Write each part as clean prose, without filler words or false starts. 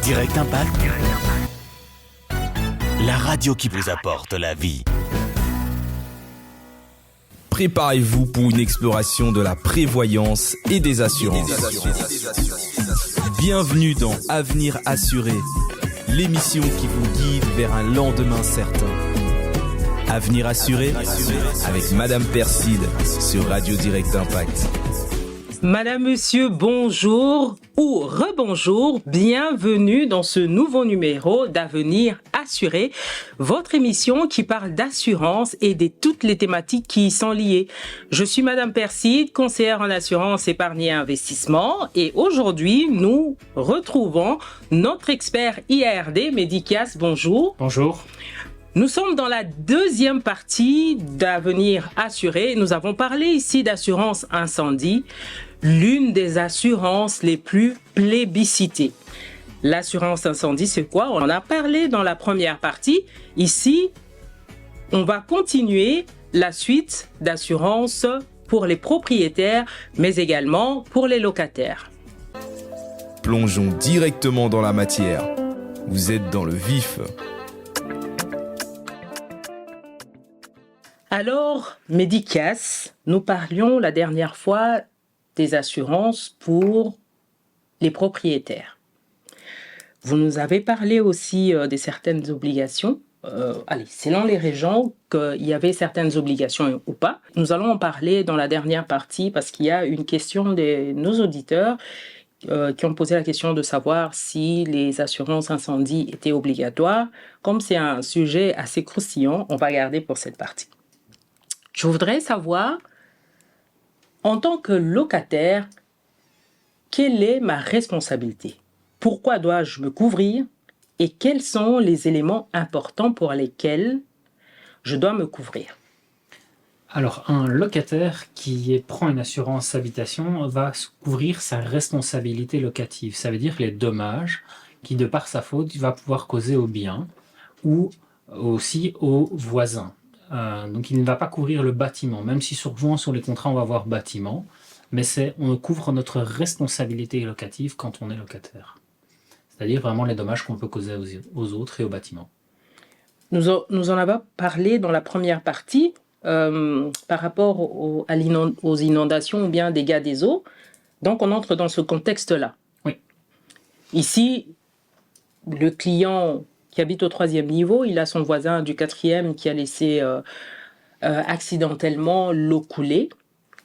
Direct Impact, la radio qui vous apporte la vie. Préparez-vous pour une exploration de la prévoyance et des assurances. Bienvenue dans Avenir Assuré, l'émission qui vous guide vers un lendemain certain. Avenir Assuré avec Madame Perside sur Radio Direct Impact. Madame, monsieur, bonjour ou rebonjour, bienvenue dans ce nouveau numéro d'Avenir Assuré, votre émission qui parle d'assurance et de toutes les thématiques qui y sont liées. Je suis Madame Perside, conseillère en assurance, épargne et investissement, et aujourd'hui, nous retrouvons notre expert IARD, Medikias. Bonjour. Bonjour. Nous sommes dans la deuxième partie d'Avenir Assuré. Nous avons parlé ici d'assurance incendie, l'une des assurances les plus plébiscitées. L'assurance incendie, c'est quoi? On en a parlé dans la première partie. Ici, on va continuer la suite d'assurance pour les propriétaires, mais également pour les locataires. Plongeons directement dans la matière. Vous êtes dans le vif. Alors, Medikias, nous parlions la dernière fois des assurances pour les propriétaires. Vous nous avez parlé aussi de certaines obligations. Selon les régions, qu'il y avait certaines obligations ou pas. Nous allons en parler dans la dernière partie parce qu'il y a une question de nos auditeurs qui ont posé la question de savoir si les assurances incendie étaient obligatoires. Comme c'est un sujet assez croustillant, on va garder pour cette partie. Je voudrais savoir, en tant que locataire, quelle est ma responsabilité? Pourquoi dois-je me couvrir? Et quels sont les éléments importants pour lesquels je dois me couvrir? Alors, un locataire qui prend une assurance habitation va couvrir sa responsabilité locative. Ça veut dire les dommages qui, de par sa faute, va pouvoir causer au bien ou aussi aux voisins. Donc il ne va pas couvrir le bâtiment, même si souvent sur les contrats on va voir bâtiment, mais on couvre notre responsabilité locative quand on est locataire. C'est-à-dire vraiment les dommages qu'on peut causer aux autres et au bâtiment. Nous en avons parlé dans la première partie par rapport aux inondations ou bien dégâts des eaux. Donc on entre dans ce contexte-là. Oui. Ici, le client qui habite au 3e niveau, il a son voisin du 4e qui a laissé accidentellement l'eau couler.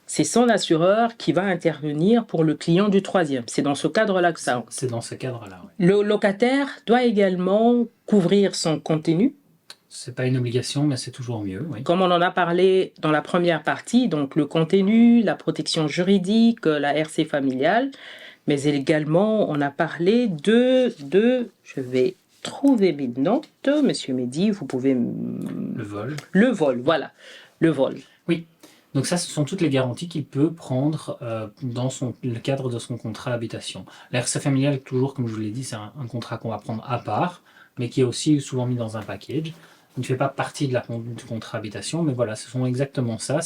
C'est son assureur qui va intervenir pour le client du 3e. C'est dans ce cadre-là que ça. C'est dans ce cadre-là, oui. Le locataire doit également couvrir son contenu. C'est pas une obligation, mais c'est toujours mieux, oui. Comme on en a parlé dans la première partie, donc le contenu, la protection juridique, la RC familiale, mais également on a parlé je vais trouver mes notes, Monsieur Mehdi, vous pouvez... Le vol. Le vol, voilà, le vol. Oui, donc ça, ce sont toutes les garanties qu'il peut prendre dans le cadre de son contrat habitation. La RC familiale, toujours, comme je vous l'ai dit, c'est un contrat qu'on va prendre à part, mais qui est aussi souvent mis dans un package. Il ne fait pas partie du contrat habitation, mais voilà, ce sont exactement ça.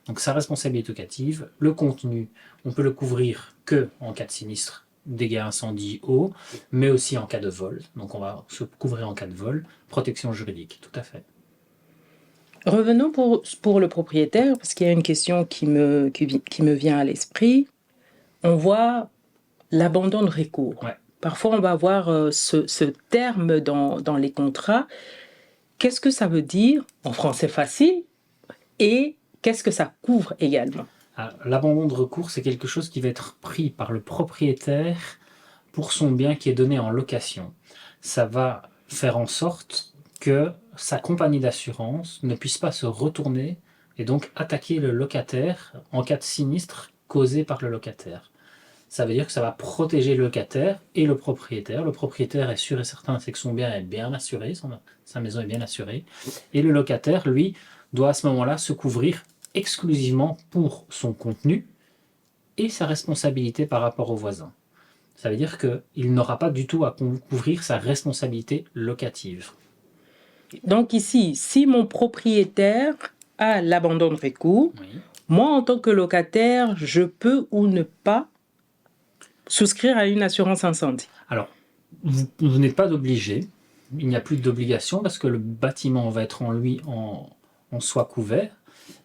Donc sa responsabilité locative, le contenu, on peut le couvrir que en cas de sinistre, dégâts incendie, eau, mais aussi en cas de vol. Donc on va se couvrir en cas de vol, protection juridique, tout à fait. Revenons pour le propriétaire, parce qu'il y a une question qui me vient à l'esprit. On voit l'abandon de recours. Ouais. Parfois, on va avoir ce terme dans les contrats. Qu'est-ce que ça veut dire en français facile et qu'est-ce que ça couvre également? L'abandon de recours, c'est quelque chose qui va être pris par le propriétaire pour son bien qui est donné en location. Ça va faire en sorte que sa compagnie d'assurance ne puisse pas se retourner et donc attaquer le locataire en cas de sinistre causé par le locataire. Ça veut dire que ça va protéger le locataire et le propriétaire. Le propriétaire est sûr et certain que son bien est bien assuré, sa maison est bien assurée. Et le locataire, lui, doit à ce moment-là se couvrir exclusivement pour son contenu et sa responsabilité par rapport aux voisins. Ça veut dire qu'il n'aura pas du tout à couvrir sa responsabilité locative. Donc ici, si mon propriétaire a l'abandon de recours, Oui. Moi, en tant que locataire, je peux ou ne pas souscrire à une assurance incendie. Alors, vous n'êtes pas d'obligé. Il n'y a plus d'obligation parce que le bâtiment va être en soi couvert.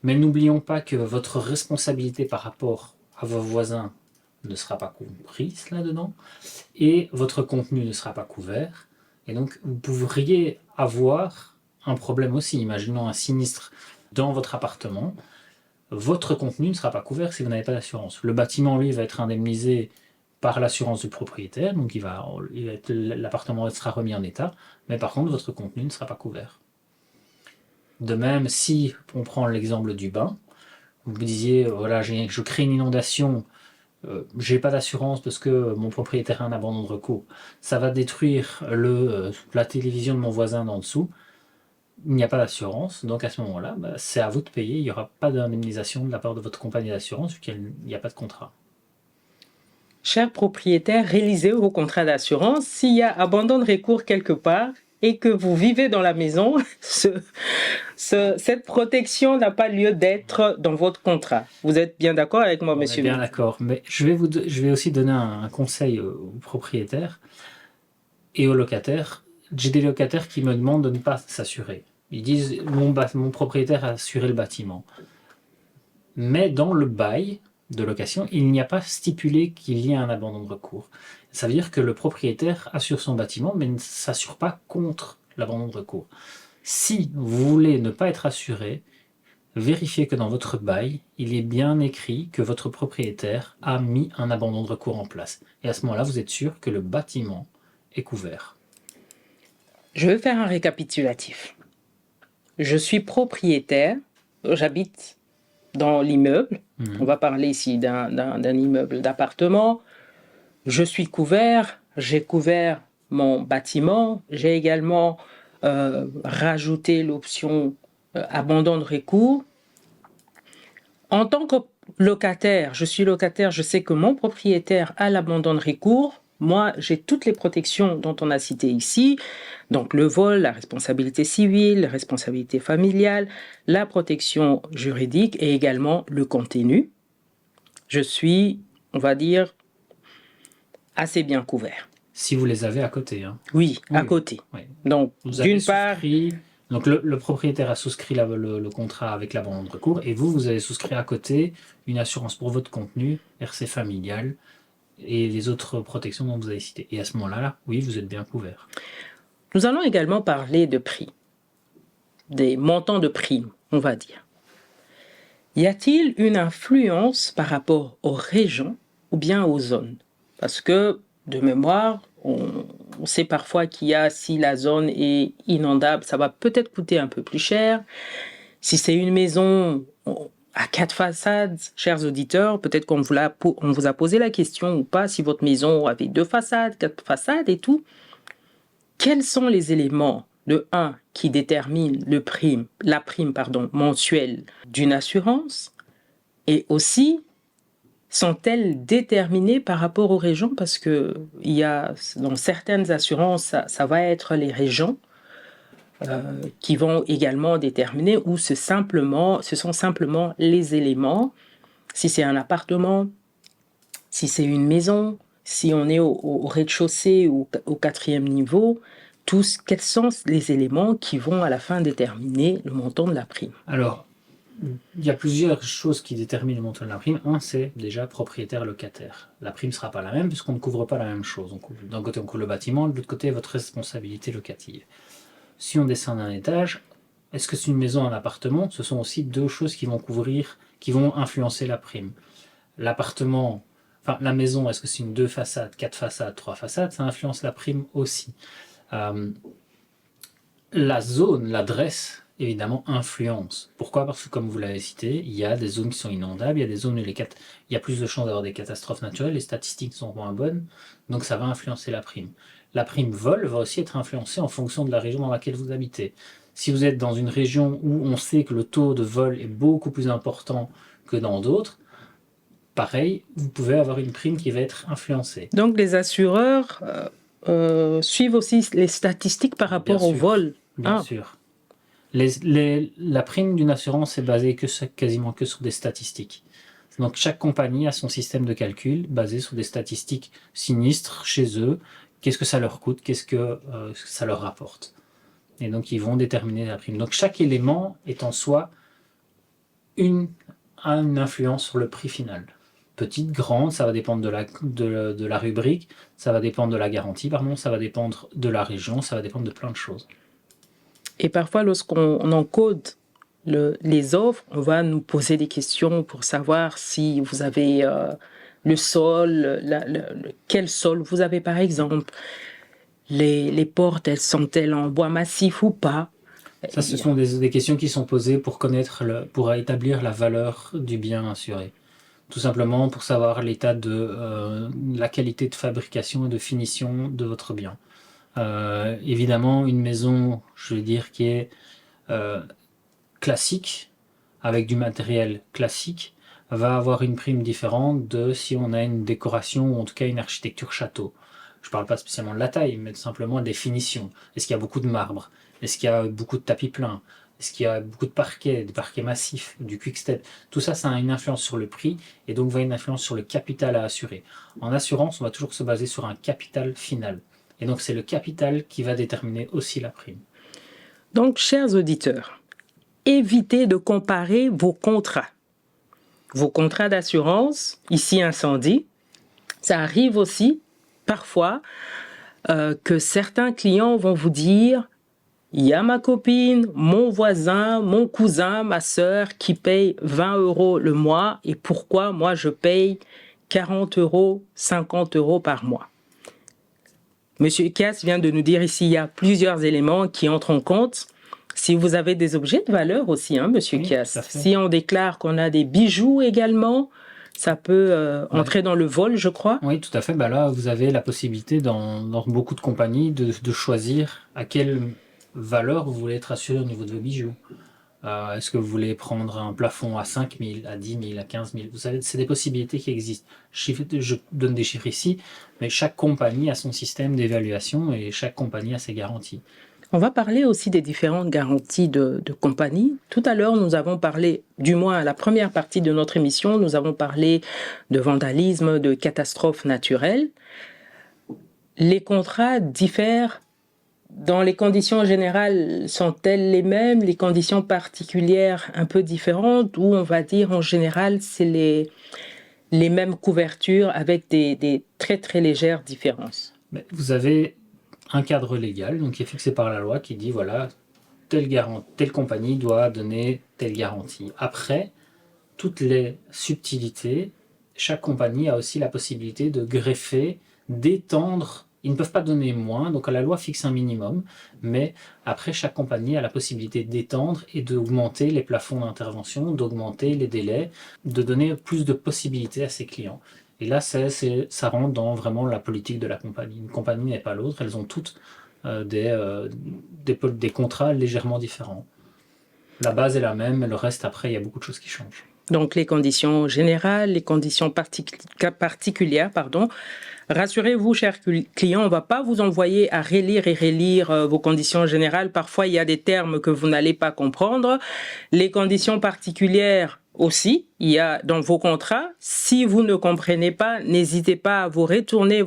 Mais n'oublions pas que votre responsabilité par rapport à vos voisins ne sera pas comprise là-dedans et votre contenu ne sera pas couvert. Et donc, vous pourriez avoir un problème aussi. Imaginons un sinistre dans votre appartement. Votre contenu ne sera pas couvert si vous n'avez pas d'assurance. Le bâtiment, lui, va être indemnisé par l'assurance du propriétaire, donc l'appartement sera remis en état, mais par contre, votre contenu ne sera pas couvert. De même, si on prend l'exemple du bain, vous me disiez, voilà, je crée une inondation, j'ai pas d'assurance parce que mon propriétaire a un abandon de recours, ça va détruire la télévision de mon voisin d'en dessous, il n'y a pas d'assurance, donc à ce moment-là, c'est à vous de payer, il n'y aura pas d'indemnisation de la part de votre compagnie d'assurance vu qu'il n'y a pas de contrat. Chers propriétaires, réalisez vos contrats d'assurance. S'il y a abandon de recours quelque part et que vous vivez dans la maison, cette protection n'a pas lieu d'être dans votre contrat. Vous êtes bien d'accord avec moi, monsieur? Bien d'accord, mais je vais aussi donner un conseil aux propriétaires et aux locataires. J'ai des locataires qui me demandent de ne pas s'assurer. Ils disent, mon propriétaire a assuré le bâtiment. Mais dans le bail de location, il n'y a pas stipulé qu'il y ait un abandon de recours. Ça veut dire que le propriétaire assure son bâtiment, mais ne s'assure pas contre l'abandon de recours. Si vous voulez ne pas être assuré, vérifiez que dans votre bail, il est bien écrit que votre propriétaire a mis un abandon de recours en place. Et à ce moment-là, vous êtes sûr que le bâtiment est couvert. Je vais faire un récapitulatif. Je suis propriétaire, j'habite dans l'immeuble. On va parler ici d'un immeuble d'appartement. Je suis couvert, j'ai couvert mon bâtiment. J'ai également rajouté l'option abandon de recours. En tant que locataire, je suis locataire, je sais que mon propriétaire a l'abandon de recours. Moi, j'ai toutes les protections dont on a cité ici, donc le vol, la responsabilité civile, la responsabilité familiale, la protection juridique et également le contenu. Je suis, on va dire, assez bien couvert. Si vous les avez à côté. Hein. Oui, à côté. Oui. Donc, d'une part... Donc le propriétaire a souscrit le contrat avec l'abandon de recours et vous avez souscrit à côté une assurance pour votre contenu, RC familial, et les autres protections dont vous avez citées. Et à ce moment-là, oui, vous êtes bien couvert. Nous allons également parler de prix, des montants de primes, on va dire. Y a-t-il une influence par rapport aux régions ou bien aux zones? Parce que, de mémoire, on sait parfois qu'il y a, si la zone est inondable, ça va peut-être coûter un peu plus cher. Si c'est une maison à 4 façades, chers auditeurs, peut-être qu'on vous a posé la question ou pas, si votre maison avait 2 façades, 4 façades et tout. Quels sont les éléments, de 1, qui déterminent la prime mensuelle d'une assurance? Et aussi, sont-elles déterminées par rapport aux régions? Parce que dans certaines assurances, ça va être les régions qui vont également déterminer, ou ce sont simplement les éléments, si c'est un appartement, si c'est une maison, si on est au rez-de-chaussée ou au 4e niveau, quels sont les éléments qui vont à la fin déterminer le montant de la prime? Alors, il y a plusieurs choses qui déterminent le montant de la prime. Un, c'est déjà propriétaire-locataire. La prime ne sera pas la même puisqu'on ne couvre pas la même chose. D'un côté, on couvre le bâtiment, de l'autre côté, votre responsabilité locative. Si on descend d'un étage, est-ce que c'est une maison ou un appartement? Ce sont aussi 2 choses qui vont influencer la prime. L'appartement, la maison, est-ce que c'est une 2 façades, 4 façades, 3 façades? Ça influence la prime aussi. La zone, l'adresse, évidemment, influence. Pourquoi? Parce que, comme vous l'avez cité, il y a des zones qui sont inondables, il y a des zones où il y a plus de chances d'avoir des catastrophes naturelles, les statistiques sont moins bonnes, donc ça va influencer la prime. La prime vol va aussi être influencée en fonction de la région dans laquelle vous habitez. Si vous êtes dans une région où on sait que le taux de vol est beaucoup plus important que dans d'autres, pareil, vous pouvez avoir une prime qui va être influencée. Donc les assureurs suivent aussi les statistiques par rapport au vol. Bien sûr. La prime d'une assurance est basée quasiment que sur des statistiques. Donc chaque compagnie a son système de calcul basé sur des statistiques sinistres chez eux qu'est-ce que ça leur coûte, qu'est-ce que ça leur rapporte. Et donc, ils vont déterminer la prime. Donc, chaque élément est en soi a une influence sur le prix final. Petite, grande, ça va dépendre de la rubrique, ça va dépendre de la garantie, ça va dépendre de la région, ça va dépendre de plein de choses. Et parfois, lorsqu'on encode les offres, on va nous poser des questions pour savoir si vous avez le sol, quel sol vous avez par exemple. Les portes, elles sont-elles en bois massif ou pas? Ça, ce sont des questions qui sont posées pour pour établir la valeur du bien assuré. Tout simplement pour savoir l'état de la qualité de fabrication et de finition de votre bien. Évidemment, une maison, je veux dire, qui est classique, avec du matériel classique, va avoir une prime différente de si on a une décoration ou en tout cas une architecture château. Je ne parle pas spécialement de la taille, mais tout simplement des finitions. Est-ce qu'il y a beaucoup de marbre? Est-ce qu'il y a beaucoup de tapis pleins? Est-ce qu'il y a beaucoup de parquets, des parquets massifs, du quick-step? Tout ça, ça a une influence sur le prix et donc va une influence sur le capital à assurer. En assurance, on va toujours se baser sur un capital final. Et donc, c'est le capital qui va déterminer aussi la prime. Donc, chers auditeurs, évitez de comparer vos contrats. Vos contrats d'assurance, ici incendie, ça arrive aussi parfois que certains clients vont vous dire « Il y a ma copine, mon voisin, mon cousin, ma sœur qui paye 20 € le mois et pourquoi moi je paye 40 €, 50 € par mois ?» Monsieur Cass vient de nous dire ici il y a plusieurs éléments qui entrent en compte. Si vous avez des objets de valeur aussi, Monsieur Cass, si on déclare qu'on a des bijoux également, ça peut entrer dans le vol, je crois. Oui, tout à fait. Là, vous avez la possibilité dans beaucoup de compagnies de choisir à quelle valeur vous voulez être assuré au niveau de vos bijoux. Est-ce que vous voulez prendre un plafond à 5 000, à 10 000, à 15 000? Vous savez, c'est des possibilités qui existent. Je donne des chiffres ici, mais chaque compagnie a son système d'évaluation et chaque compagnie a ses garanties. On va parler aussi des différentes garanties de compagnie. Tout à l'heure, nous avons parlé, du moins à la première partie de notre émission, nous avons parlé de vandalisme, de catastrophes naturelles. Les contrats diffèrent. Dans les conditions générales, sont-elles les mêmes? Les conditions particulières un peu différentes? Ou on va dire en général, c'est les mêmes couvertures avec des très très légères différences? Vous avez un cadre légal donc qui est fixé par la loi qui dit voilà, telle compagnie doit donner telle garantie. Après, toutes les subtilités, chaque compagnie a aussi la possibilité de greffer, d'étendre. Ils ne peuvent pas donner moins, donc la loi fixe un minimum, mais après chaque compagnie a la possibilité d'étendre et d'augmenter les plafonds d'intervention, d'augmenter les délais, de donner plus de possibilités à ses clients. Et là, ça rentre dans vraiment la politique de la compagnie. Une compagnie n'est pas l'autre, elles ont toutes des contrats légèrement différents. La base est la même, mais le reste, après, il y a beaucoup de choses qui changent. Donc les conditions générales, les conditions particulières, Rassurez-vous, chers clients, on ne va pas vous envoyer à relire et relire vos conditions générales. Parfois, il y a des termes que vous n'allez pas comprendre. Les conditions particulières aussi, il y a dans vos contrats. Si vous ne comprenez pas, n'hésitez pas à vous retourner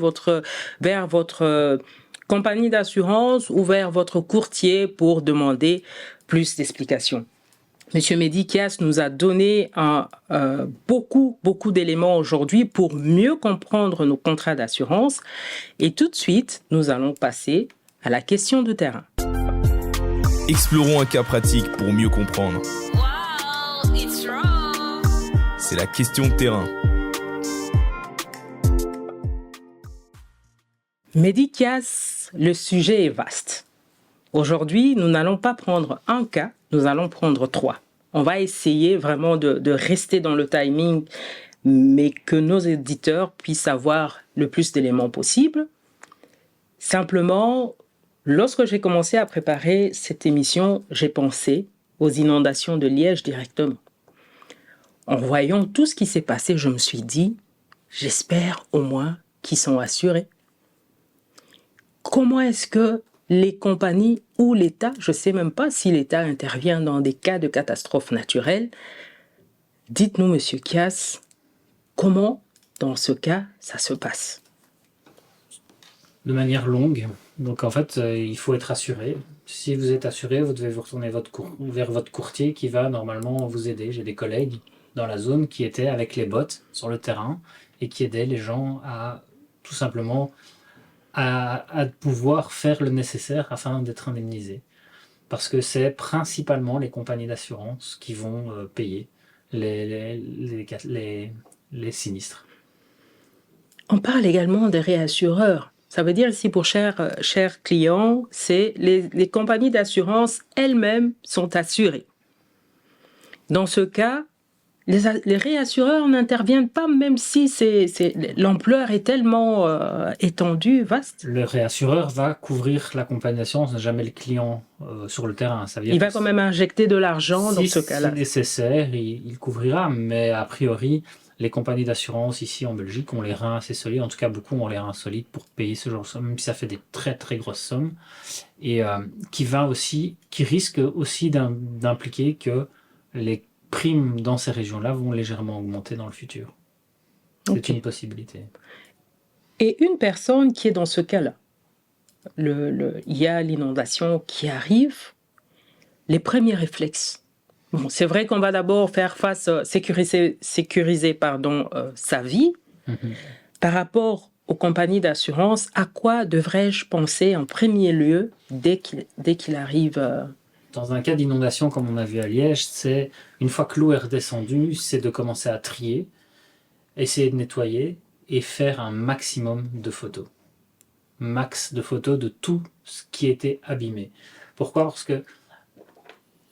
vers votre compagnie d'assurance ou vers votre courtier pour demander plus d'explications. Monsieur Mehdi Kias nous a donné beaucoup d'éléments aujourd'hui pour mieux comprendre nos contrats d'assurance. Et tout de suite, nous allons passer à la question de terrain. Explorons un cas pratique pour mieux comprendre. C'est la question de terrain. Mehdi Kias, le sujet est vaste. Aujourd'hui, nous n'allons pas prendre un cas, nous allons prendre 3. On va essayer vraiment de rester dans le timing, mais que nos éditeurs puissent avoir le plus d'éléments possible. Simplement, lorsque j'ai commencé à préparer cette émission, j'ai pensé aux inondations de Liège directement. En voyant tout ce qui s'est passé, je me suis dit, j'espère au moins qu'ils sont assurés. Comment est-ce que les compagnies ou l'État, je ne sais même pas si l'État intervient dans des cas de catastrophes naturelles. Dites-nous, Monsieur Kias, comment, dans ce cas, ça se passe? De manière longue. Donc en fait, il faut être assuré. Si vous êtes assuré, vous devez vous retourner vers votre courtier qui va normalement vous aider. J'ai des collègues dans la zone qui étaient avec les bots sur le terrain et qui aidaient les gens à tout simplement à pouvoir faire le nécessaire afin d'être indemnisés. Parce que c'est principalement les compagnies d'assurance qui vont payer les sinistres. On parle également des réassureurs. Ça veut dire ici pour chers clients, c'est les compagnies d'assurance elles-mêmes sont assurées. Dans ce cas, les réassureurs n'interviennent pas, même si l'ampleur est tellement étendue, vaste. Le réassureur va couvrir la compagnie d'assurance, jamais le client sur le terrain. Ça veut dire il va quand même injecter de l'argent dans ce cas-là. Si nécessaire, il couvrira, mais a priori, les compagnies d'assurance ici en Belgique ont les reins assez solides. En tout cas, beaucoup ont les reins solides pour payer ce genre de somme, même si ça fait des très très grosses sommes, et qui risque aussi d'impliquer que les primes dans ces régions-là vont légèrement augmenter dans le futur. C'est une possibilité. Et une personne qui est dans ce cas-là, il y a l'inondation qui arrive, les premiers réflexes. Bon, c'est vrai qu'on va d'abord faire face, sécuriser sa vie. Par rapport aux compagnies d'assurance, à quoi devrais-je penser en premier lieu dès qu'il arrive Dans un cas d'inondation comme on a vu à Liège, c'est une fois que l'eau est redescendue, c'est de commencer à trier, essayer de nettoyer et faire un maximum de photos. Max de photos de tout ce qui était abîmé. Pourquoi ? Parce que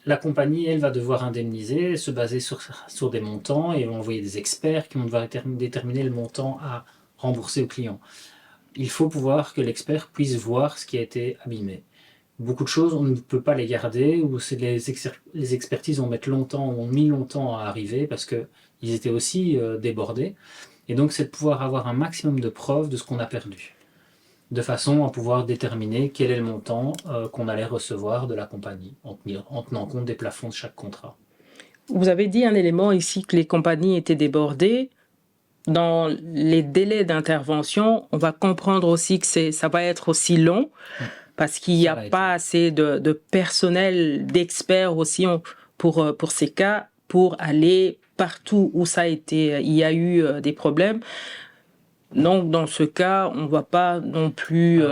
la compagnie, elle, va devoir indemniser, se baser sur des montants et envoyer des experts qui vont devoir déterminer le montant à rembourser au client. Il faut pouvoir que l'expert puisse voir ce qui a été abîmé. Beaucoup de choses, on ne peut pas les garder, ou les expertises ont mis longtemps à arriver parce qu'ils étaient aussi débordés. Et donc, c'est de pouvoir avoir un maximum de preuves de ce qu'on a perdu, de façon à pouvoir déterminer quel est le montant qu'on allait recevoir de la compagnie, en tenant compte des plafonds de chaque contrat. Vous avez dit un élément ici que les compagnies étaient débordées. Dans les délais d'intervention, on va comprendre aussi que ça va être aussi long, parce qu'il n'y a pas assez de personnel, d'experts aussi pour ces cas, pour aller partout où il y a eu des problèmes. Donc, dans ce cas, on ne va pas non plus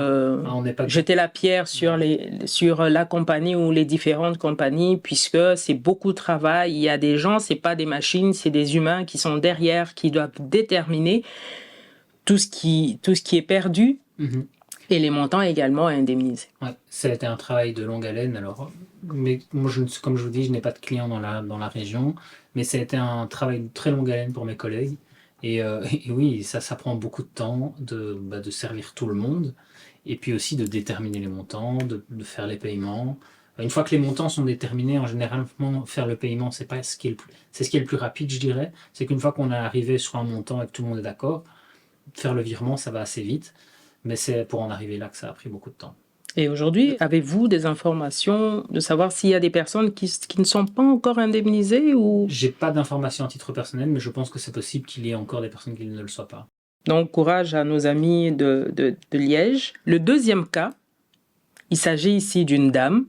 jeter la pierre sur la compagnie ou les différentes compagnies, puisque c'est beaucoup de travail. Il y a des gens, ce n'est pas des machines, c'est des humains qui sont derrière, qui doivent déterminer tout ce qui est perdu et les montants également à indemniser. Ouais, ça a été un travail de longue haleine. Alors, mais moi, comme je vous dis, je n'ai pas de clients dans la région, mais ça a été un travail de très longue haleine pour mes collègues. Et oui, ça prend beaucoup de temps de servir tout le monde, et puis aussi de déterminer les montants, de faire les paiements. Une fois que les montants sont déterminés, en général, faire le paiement, c'est ce qui est le plus rapide, je dirais. C'est qu'une fois qu'on est arrivé sur un montant et que tout le monde est d'accord, faire le virement, ça va assez vite. Mais c'est pour en arriver là que ça a pris beaucoup de temps. Et aujourd'hui, avez-vous des informations de savoir s'il y a des personnes qui ne sont pas encore indemnisées ou... J'ai pas d'informations à titre personnel, mais je pense que c'est possible qu'il y ait encore des personnes qui ne le soient pas. Donc, courage à nos amis de Liège. Le deuxième cas, il s'agit ici d'une dame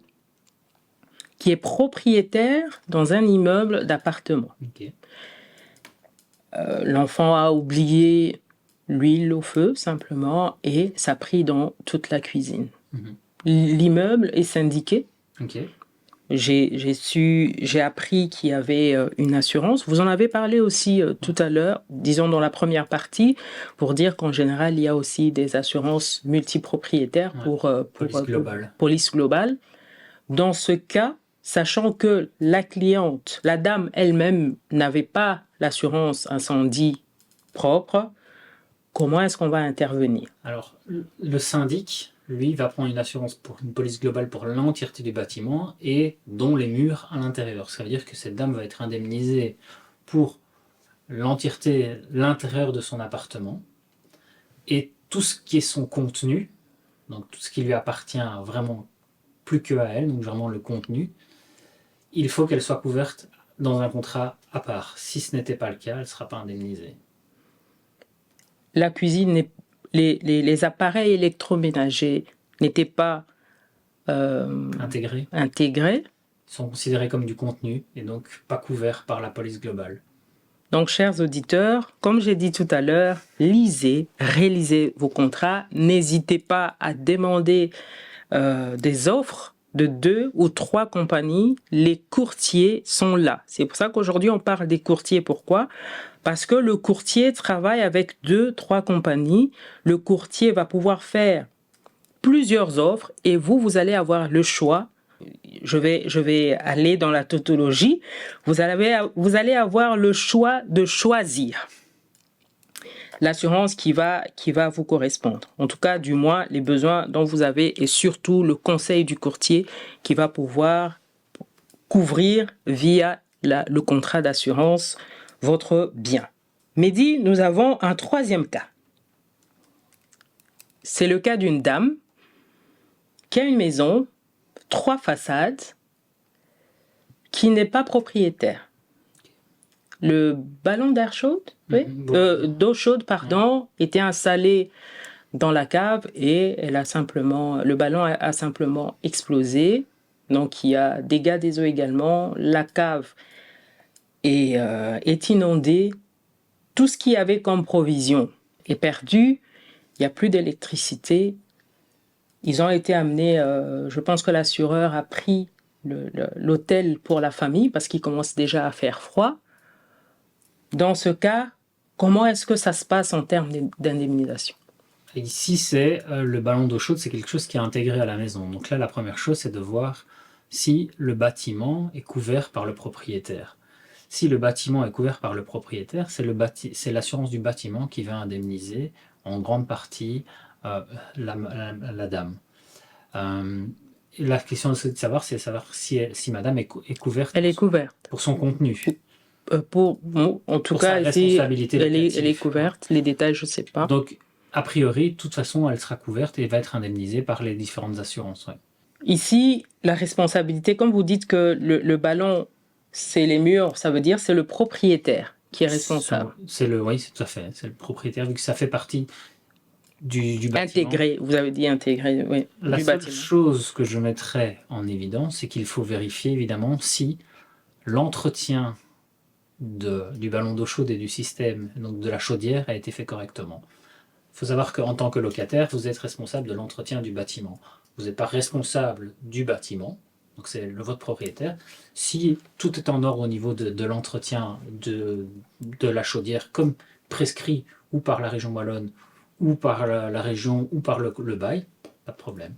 qui est propriétaire dans un immeuble d'appartement. Okay. L'enfant a oublié l'huile au feu, simplement, et ça a pris dans toute la cuisine. L'immeuble est syndiqué. Okay. J'ai appris qu'il y avait une assurance. Vous en avez parlé aussi tout à l'heure, disons dans la première partie, pour dire qu'en général, il y a aussi des assurances multipropriétaires pour police globale. Dans ce cas, sachant que la cliente, la dame elle-même, n'avait pas l'assurance incendie propre, comment est-ce qu'on va intervenir ? Alors, le syndic, lui, va prendre une assurance pour une police globale pour l'entièreté du bâtiment et dont les murs à l'intérieur. Ça veut dire que cette dame va être indemnisée pour l'intérieur de son appartement et tout ce qui est son contenu, donc tout ce qui lui appartient vraiment plus qu'à elle, donc vraiment le contenu, il faut qu'elle soit couverte dans un contrat à part. Si ce n'était pas le cas, elle ne sera pas indemnisée. La cuisine les appareils électroménagers n'étaient pas Intégrés. intégrés. Ils sont considérés comme du contenu et donc pas couverts par la police globale. Donc, chers auditeurs, comme j'ai dit tout à l'heure, lisez, rélisez vos contrats. N'hésitez pas à demander des offres de 2 ou 3 compagnies. Les courtiers sont là. C'est pour ça qu'aujourd'hui, on parle des courtiers. Pourquoi? Parce que le courtier travaille avec 2, 3 compagnies. Le courtier va pouvoir faire plusieurs offres et vous allez avoir le choix. Je vais aller dans la tautologie. Vous allez avoir le choix de choisir l'assurance qui va vous correspondre. En tout cas, du moins, les besoins dont vous avez et surtout le conseil du courtier qui va pouvoir couvrir via le contrat d'assurance votre bien. Mehdi, nous avons un 3e cas. C'est le cas d'une dame qui a une maison, 3 façades, qui n'est pas propriétaire. Le ballon d'air chaude, d'eau chaude, était installé dans la cave et le ballon a simplement explosé. Donc il y a dégâts des eaux également. La cave est inondée. Tout ce qu'il y avait comme provision est perdu. Il n'y a plus d'électricité. Ils ont été amenés, je pense que l'assureur a pris l'hôtel pour la famille parce qu'il commence déjà à faire froid. Dans ce cas, comment est-ce que ça se passe en termes d'indemnisation? Ici, c'est le ballon d'eau chaude, c'est quelque chose qui est intégré à la maison. Donc là, la première chose, c'est de voir si le bâtiment est couvert par le propriétaire. Si le bâtiment est couvert par le propriétaire, c'est l'assurance du bâtiment qui va indemniser en grande partie la dame. La question de savoir, c'est de savoir si madame est couverte. Elle est couverte. Pour son contenu. En tout cas, ici, elle est couverte. Les détails, je ne sais pas. Donc, a priori, de toute façon, elle sera couverte et va être indemnisée par les différentes assurances. Ouais. Ici, la responsabilité, comme vous dites que le ballon, c'est les murs, ça veut dire c'est le propriétaire qui est responsable. Oui, c'est tout à fait. C'est le propriétaire, vu que ça fait partie du bâtiment. Intégré, vous avez dit intégré, oui. La seule chose que je mettrais en évidence, c'est qu'il faut vérifier évidemment si l'entretien du ballon d'eau chaude et du système, donc de la chaudière, a été fait correctement. Il faut savoir qu'en tant que locataire, vous êtes responsable de l'entretien du bâtiment. Vous n'êtes pas responsable du bâtiment, donc c'est votre propriétaire. Si tout est en ordre au niveau de l'entretien de la chaudière, comme prescrit ou par la région wallonne, ou par la région, ou par le bail, pas de problème.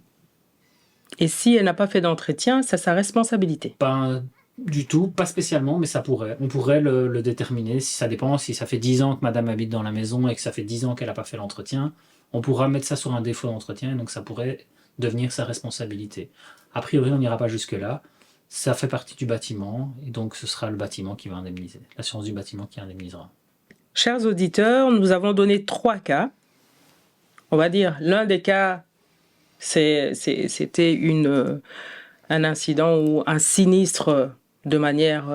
Et si elle n'a pas fait d'entretien, c'est sa responsabilité? Pas du tout, pas spécialement, mais ça pourrait. On pourrait le déterminer, si ça dépend, si ça fait 10 ans que madame habite dans la maison et que ça fait 10 ans qu'elle n'a pas fait l'entretien, on pourra mettre ça sur un défaut d'entretien, et donc ça pourrait devenir sa responsabilité. A priori, on n'ira pas jusque-là. Ça fait partie du bâtiment, et donc ce sera le bâtiment qui va indemniser, l'assurance du bâtiment qui indemnisera. Chers auditeurs, nous avons donné 3 cas. On va dire, l'un des cas, c'était un incident ou un sinistre de manière,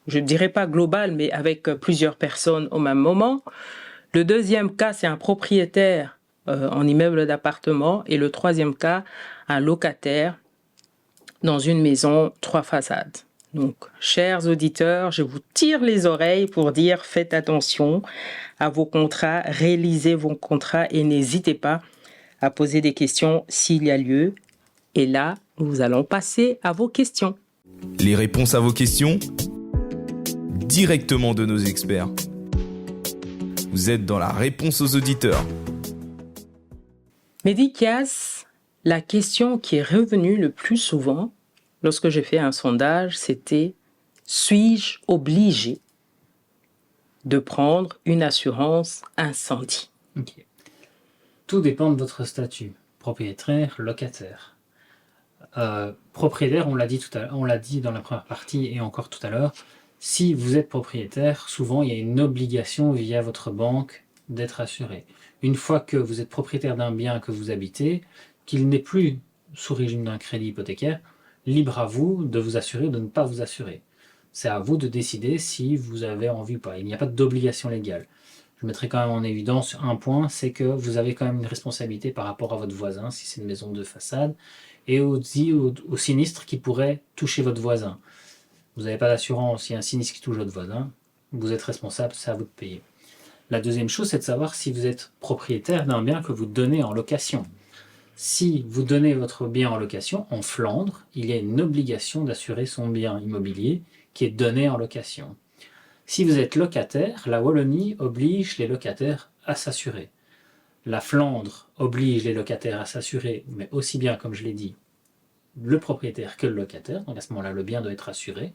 je ne dirais pas globale, mais avec plusieurs personnes au même moment. Le deuxième cas, c'est un propriétaire en immeuble d'appartement. Et le troisième cas, un locataire dans une maison, 3 façades. Donc, chers auditeurs, je vous tire les oreilles pour dire faites attention à vos contrats, réalisez vos contrats et n'hésitez pas à poser des questions s'il y a lieu. Et là, nous allons passer à vos questions. Les réponses à vos questions directement de nos experts. Vous êtes dans la réponse aux auditeurs. Mehdi Kias, la question qui est revenue le plus souvent lorsque j'ai fait un sondage, c'était « Suis-je obligé de prendre une assurance incendie ?» Okay. Tout dépend de votre statut, propriétaire, locataire. Propriétaire, on l'a dit dans la première partie et encore tout à l'heure, si vous êtes propriétaire, souvent il y a une obligation via votre banque d'être assuré. Une fois que vous êtes propriétaire d'un bien que vous habitez, qu'il n'est plus sous régime d'un crédit hypothécaire, libre à vous de vous assurer ou de ne pas vous assurer. C'est à vous de décider si vous avez envie ou pas. Il n'y a pas d'obligation légale. je mettrai quand même en évidence un point, c'est que vous avez quand même une responsabilité par rapport à votre voisin, si c'est une maison de façade, et aussi au sinistre qui pourrait toucher votre voisin. Vous n'avez pas d'assurance, il y a un sinistre qui touche votre voisin, vous êtes responsable, c'est à vous de payer. La deuxième chose, c'est de savoir si vous êtes propriétaire d'un bien que vous donnez en location. Si vous donnez votre bien en location, en Flandre, il y a une obligation d'assurer son bien immobilier qui est donné en location. Si vous êtes locataire, la Wallonie oblige les locataires à s'assurer. La Flandre oblige les locataires à s'assurer, mais aussi bien, comme je l'ai dit, le propriétaire que le locataire. Donc à ce moment-là, le bien doit être assuré.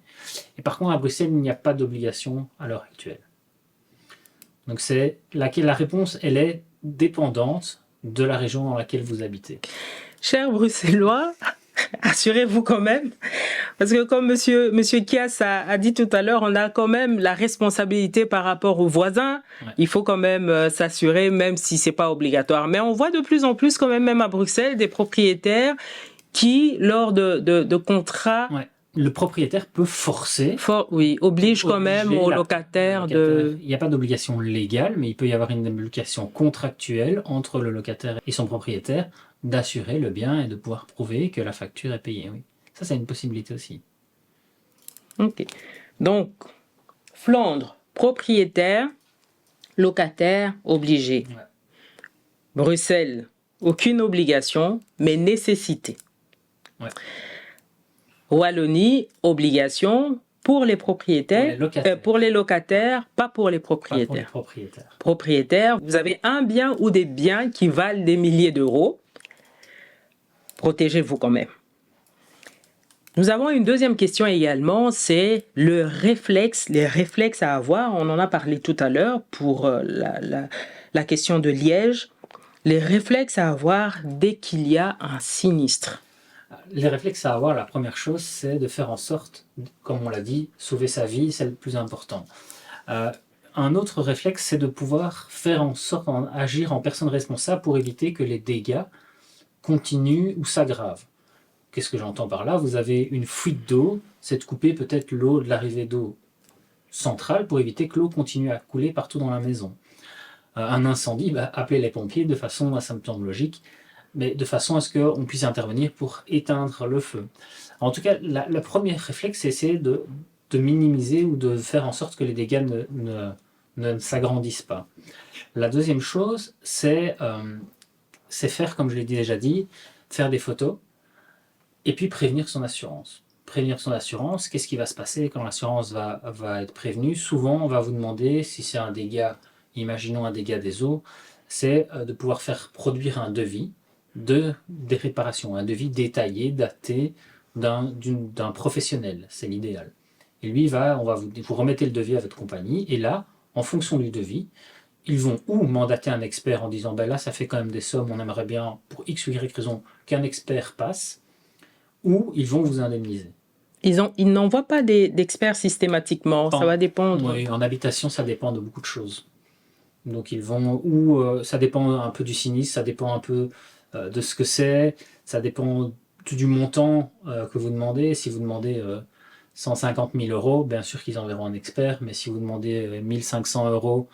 Et par contre, à Bruxelles, il n'y a pas d'obligation à l'heure actuelle. Donc c'est la réponse, elle est dépendante de la région dans laquelle vous habitez. Chers Bruxellois, assurez-vous quand même, parce que comme Monsieur Kias a dit tout à l'heure, on a quand même la responsabilité par rapport aux voisins. Ouais. Il faut quand même s'assurer, même si c'est pas obligatoire. Mais on voit de plus en plus quand même à Bruxelles, des propriétaires qui, lors de contrats, Ouais. Le propriétaire peut forcer. oblige quand même aux locataires de... Il n'y a pas d'obligation légale, mais il peut y avoir une obligation contractuelle entre le locataire et son propriétaire d'assurer le bien et de pouvoir prouver que la facture est payée. Oui. Ça, c'est une possibilité aussi. Ok. Donc, Flandre, propriétaire, locataire, obligé. Ouais. Bruxelles, aucune obligation, mais nécessité. Ouais. Wallonie, obligation pour les propriétaires, pour les locataires, pas pour les propriétaires. Pas pour les propriétaires. Propriétaire, vous avez un bien ou des biens qui valent des milliers d'euros. Protégez-vous quand même. Nous avons une deuxième question également, c'est les réflexes à avoir. On en a parlé tout à l'heure pour la question de Liège. Les réflexes à avoir dès qu'il y a un sinistre. Les réflexes à avoir, la première chose, c'est de faire en sorte, comme on l'a dit, sauver sa vie, c'est le plus important. Un autre réflexe, c'est de pouvoir faire en sorte d'agir en personne responsable pour éviter que les dégâts continuent ou s'aggravent. Qu'est-ce que j'entends par là? Vous avez une fuite d'eau, c'est de couper peut-être l'eau de l'arrivée d'eau centrale pour éviter que l'eau continue à couler partout dans la maison. Un incendie, appelez les pompiers de façon asymptomologique, mais de façon à ce qu'on puisse intervenir pour éteindre le feu. En tout cas, le premier réflexe, c'est essayer de minimiser ou de faire en sorte que les dégâts ne s'agrandissent pas. La deuxième chose, c'est faire, comme je l'ai déjà dit, faire des photos et puis prévenir son assurance. Prévenir son assurance, qu'est-ce qui va se passer quand l'assurance va être prévenue? Souvent, on va vous demander, si c'est un dégât, imaginons un dégât des eaux, c'est de pouvoir faire produire un devis des réparations, un devis détaillé, daté d'un professionnel, c'est l'idéal. Et lui, vous remettez le devis à votre compagnie, et là, en fonction du devis, ils vont ou mandater un expert en disant là, ça fait quand même des sommes, on aimerait bien, pour X ou Y raison, qu'un expert passe, ou ils vont vous indemniser. Ils n'envoient pas d'experts systématiquement, ça va dépendre. Oui, en habitation, ça dépend de beaucoup de choses. Donc ils vont, ça dépend un peu du sinistre, ça dépend un peu de ce que c'est, ça dépend du montant que vous demandez. Si vous demandez 150 000 euros, bien sûr qu'ils enverront un expert, mais si vous demandez 1500 euros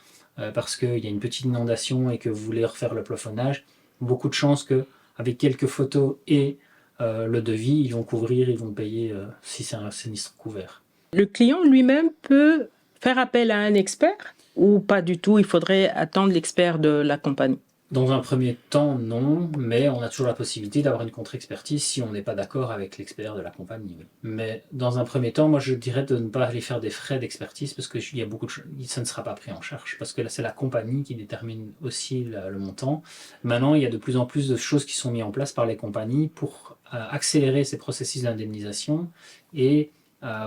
parce qu'il y a une petite inondation et que vous voulez refaire le plafonnage, beaucoup de chances qu'avec quelques photos et le devis, ils vont payer si c'est un sinistre couvert. Le client lui-même peut faire appel à un expert ou pas du tout, il faudrait attendre l'expert de la compagnie? Dans un premier temps, non, mais on a toujours la possibilité d'avoir une contre-expertise si on n'est pas d'accord avec l'expert de la compagnie. Oui. Mais dans un premier temps, moi je dirais de ne pas aller faire des frais d'expertise parce que il y a beaucoup de ça ne sera pas pris en charge parce que là c'est la compagnie qui détermine aussi le montant. Maintenant, il y a de plus en plus de choses qui sont mises en place par les compagnies pour accélérer ces processus d'indemnisation et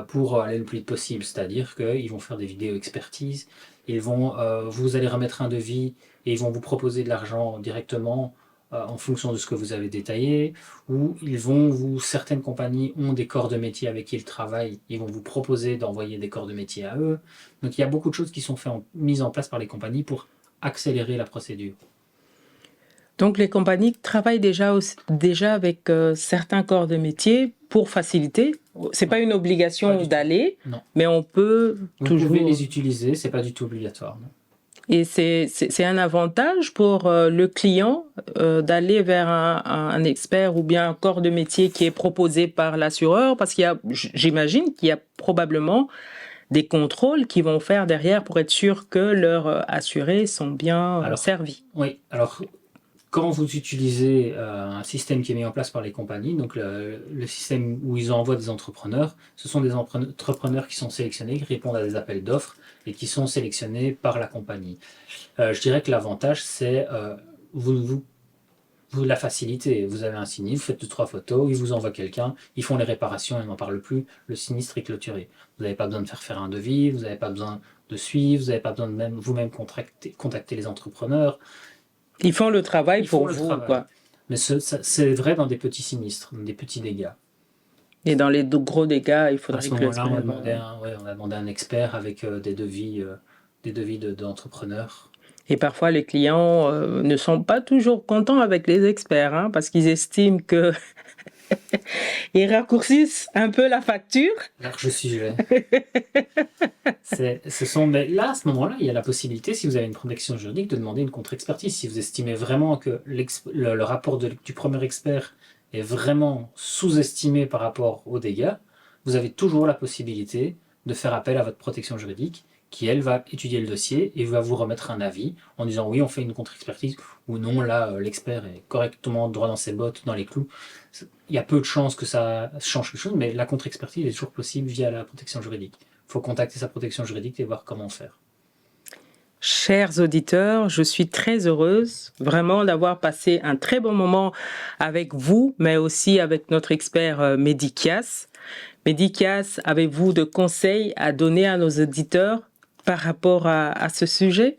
pour aller le plus vite possible. C'est-à-dire qu'ils vont faire des vidéos expertises, vous allez remettre un devis et ils vont vous proposer de l'argent directement en fonction de ce que vous avez détaillé, ou certaines compagnies ont des corps de métier avec qui ils travaillent, ils vont vous proposer d'envoyer des corps de métier à eux. Donc il y a beaucoup de choses qui sont mises en place par les compagnies pour accélérer la procédure. Donc les compagnies travaillent déjà avec certains corps de métier pour faciliter. C'est pas une obligation d'aller, mais on peut Vous toujours... pouvez les utiliser, c'est pas du tout obligatoire. Non. Et c'est un avantage pour le client d'aller vers un expert ou bien un corps de métier qui est proposé par l'assureur, parce j'imagine qu'il y a probablement des contrôles qu'ils vont faire derrière pour être sûr que leurs assurés sont bien servis. Oui, alors quand vous utilisez un système qui est mis en place par les compagnies, donc le système où ils envoient des entrepreneurs, ce sont des entrepreneurs qui sont sélectionnés, qui répondent à des appels d'offres et qui sont sélectionnés par la compagnie. Je dirais que l'avantage, c'est vous la facilité. Vous avez un sinistre, vous faites 2-3 photos, ils vous envoient quelqu'un, ils font les réparations, ils n'en parlent plus, le sinistre est clôturé. Vous n'avez pas besoin de faire un devis, vous n'avez pas besoin de suivre, vous n'avez pas besoin de vous-même contacter les entrepreneurs. Ils font le travail pour vous, quoi. Mais c'est vrai dans des petits sinistres, dans des petits dégâts. Et dans les gros dégâts, il faudrait que l'expert... on a demandé un expert avec des devis d'entrepreneurs. Et parfois, les clients ne sont pas toujours contents avec les experts, hein, parce qu'ils estiment que ils raccourcissent un peu la facture. Large sujet. Mais là, à ce moment-là, il y a la possibilité, si vous avez une protection juridique, de demander une contre-expertise. Si vous estimez vraiment que le rapport du premier expert est vraiment sous-estimé par rapport aux dégâts, vous avez toujours la possibilité de faire appel à votre protection juridique qui, elle, va étudier le dossier et va vous remettre un avis en disant oui, on fait une contre-expertise ou non, là, l'expert est correctement droit dans ses bottes, dans les clous. Il y a peu de chances que ça change quelque chose, mais la contre-expertise est toujours possible via la protection juridique. Il faut contacter sa protection juridique et voir comment faire. Chers auditeurs, je suis très heureuse vraiment d'avoir passé un très bon moment avec vous, mais aussi avec notre expert Medikias. Medikias, avez-vous de conseils à donner à nos auditeurs par rapport à ce sujet?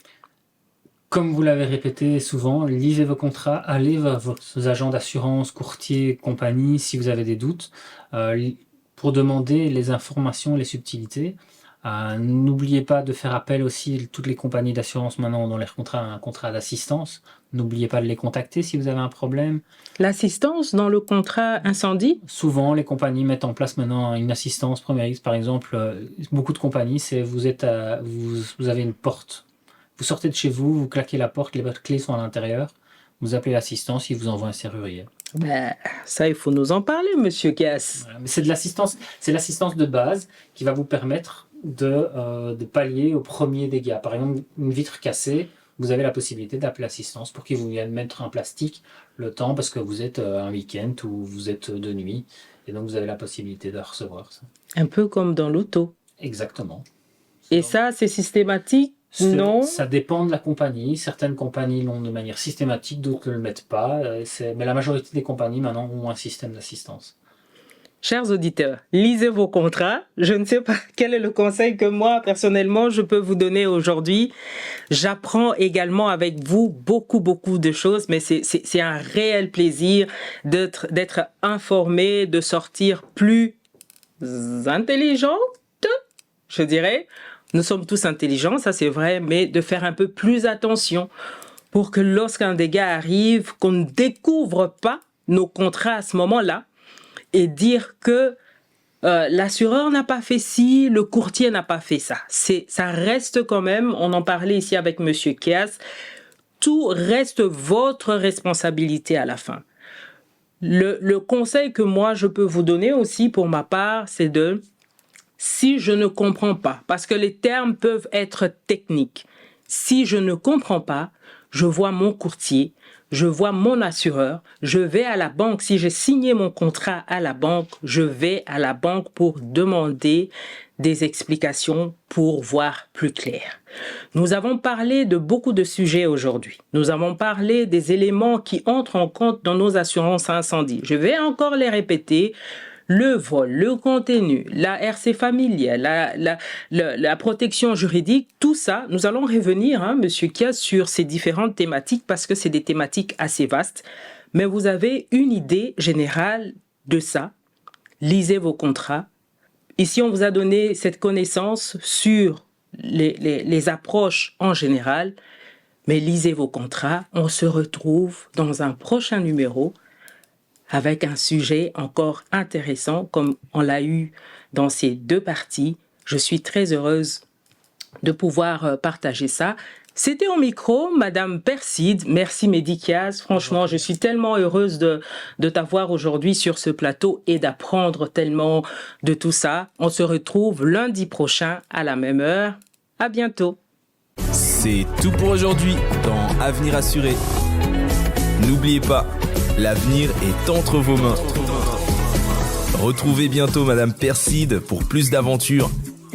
Comme vous l'avez répété souvent, lisez vos contrats, allez vers vos agents d'assurance, courtiers, compagnie, si vous avez des doutes, pour demander les informations, les subtilités. N'oubliez pas de faire appel aussi, toutes les compagnies d'assurance maintenant dans leurs contrats, un contrat d'assistance. N'oubliez pas de les contacter si vous avez un problème. L'assistance dans le contrat incendie? Souvent, les compagnies mettent en place maintenant une assistance première risque. Par exemple, beaucoup de compagnies, c'est vous avez une porte. Vous sortez de chez vous, vous claquez la porte, les clés sont à l'intérieur. Vous appelez l'assistance, ils vous envoient un serrurier. Ça, il faut nous en parler, Monsieur Gass. Voilà, mais c'est l'assistance de base qui va vous permettre de pallier au premier dégât. Par exemple, une vitre cassée, vous avez la possibilité d'appeler l'assistance pour qu'ils vous viennent mettre un plastique le temps parce que vous êtes un week-end ou vous êtes de nuit. Et donc, vous avez la possibilité de recevoir ça. Un peu comme dans l'auto. Exactement. Et ça, c'est systématique? Non. Ça dépend de la compagnie. Certaines compagnies l'ont de manière systématique, d'autres ne le mettent pas. Mais la majorité des compagnies maintenant ont un système d'assistance. Chers auditeurs, lisez vos contrats. Je ne sais pas quel est le conseil que moi, personnellement, je peux vous donner aujourd'hui. J'apprends également avec vous beaucoup de choses, mais c'est un réel plaisir d'être informé, de sortir plus intelligente, je dirais. Nous sommes tous intelligents, ça c'est vrai, mais de faire un peu plus attention pour que lorsqu'un dégât arrive, qu'on ne découvre pas nos contrats à ce moment-là et dire que l'assureur n'a pas fait ci, le courtier n'a pas fait ça. Ça reste quand même, on en parlait ici avec Monsieur Kias, tout reste votre responsabilité à la fin. Le conseil que moi je peux vous donner aussi pour ma part, c'est si je ne comprends pas, parce que les termes peuvent être techniques, si je ne comprends pas, je vois mon courtier, je vois mon assureur, je vais à la banque. Si j'ai signé mon contrat à la banque, je vais à la banque pour demander des explications pour voir plus clair. Nous avons parlé de beaucoup de sujets aujourd'hui. Nous avons parlé des éléments qui entrent en compte dans nos assurances incendie. Je vais encore les répéter. Le vol, le contenu, la RC familiale, la protection juridique, tout ça, nous allons revenir, Monsieur Kia, sur ces différentes thématiques parce que c'est des thématiques assez vastes. Mais vous avez une idée générale de ça. Lisez vos contrats. Ici, on vous a donné cette connaissance sur les approches en général. Mais lisez vos contrats. On se retrouve dans un prochain numéro avec un sujet encore intéressant comme on l'a eu dans ces deux parties. Je suis très heureuse de pouvoir partager ça. C'était au micro, Madame Perside. Merci Medikias. Franchement, je suis tellement heureuse de t'avoir aujourd'hui sur ce plateau et d'apprendre tellement de tout ça. On se retrouve lundi prochain à la même heure. À bientôt. C'est tout pour aujourd'hui dans Avenir assuré. N'oubliez pas, l'avenir est entre vos mains. Retrouvez bientôt Madame Perside pour plus d'aventures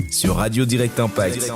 sur Radio Direct Impact.